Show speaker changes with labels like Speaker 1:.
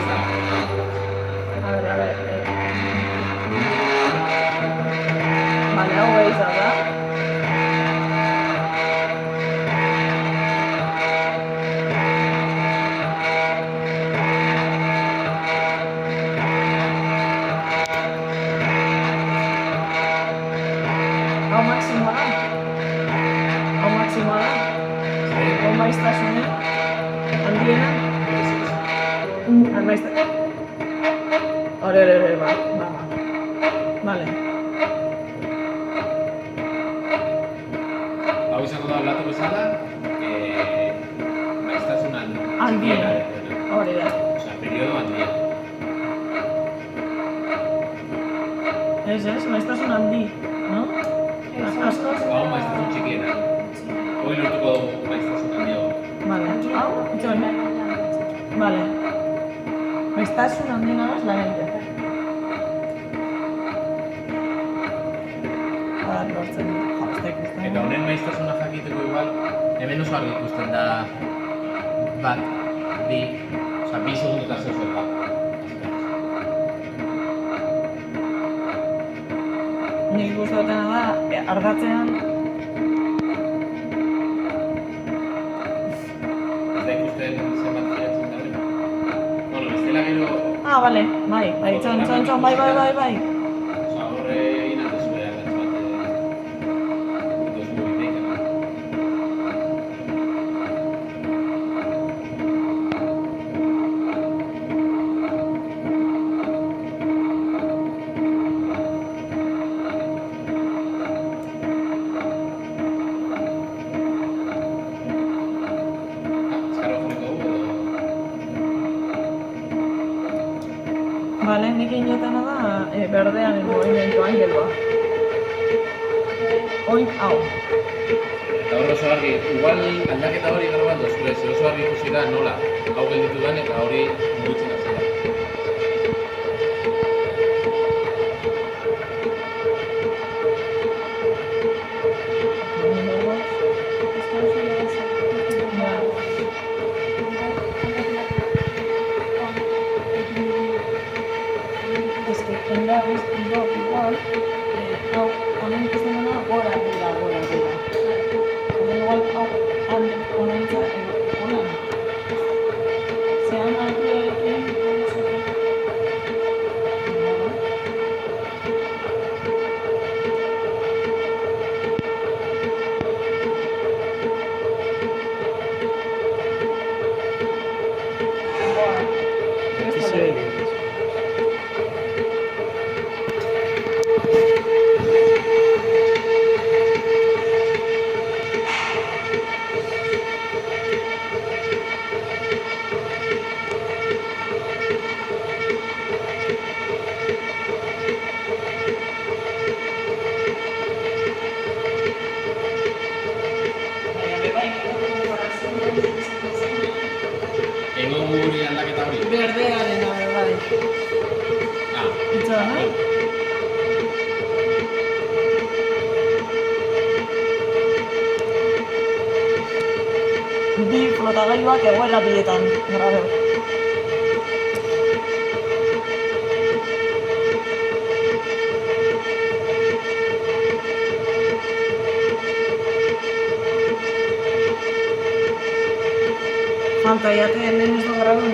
Speaker 1: está.
Speaker 2: A ver. Vale, hau behiz da. Hau maksimoa da. Hau maiztasune. Handiena. Hore, ba. Vale.
Speaker 1: Hau izango da olatu bezala, maiztasun
Speaker 2: Handiena. Hori da.
Speaker 1: Osa, periodo handiena.
Speaker 2: Ez, maiztasun handi, no? Askoz?
Speaker 1: Hau maiztasun txikiena. Hoi lortuko dugu maiztasun handiago.
Speaker 2: Vale. Hau, itxoin. Vale. Maiztasun handiena gaz, la gente. Lortzen dut, ez da ikusten.
Speaker 1: Eta honen maiztasuna jakiteko igual, hemen oso argi ikusten da bat, bi, oza, bi segundu eta zer bat.
Speaker 2: Nik guztatena da, ardatzean...
Speaker 1: Ez da ikusten zenbat zaiatzen da bera. Bueno, bestela gero...
Speaker 2: Vale, bai, txon, bai.
Speaker 1: Oza, horre inatez behar datz bat, dos mugitek, no?
Speaker 2: Vale, nik inotena da, berdean movimentu angeloa. Oin, hau.
Speaker 1: Eta hor oso argi, igual aldaketa hori gero bat dozure, zer oso argi ikusi da nola hau gelditu den eta hori mugitzen hasi da.
Speaker 2: Igual, hau, honen ikusten dena, gora dira. Igual, hau, honen honen. Zehan altuarekin, berdearen bai. Itxoa, nahi? Bi flotagailuak egoera bietan, grabe. Falta jaten lehen ez du grabe,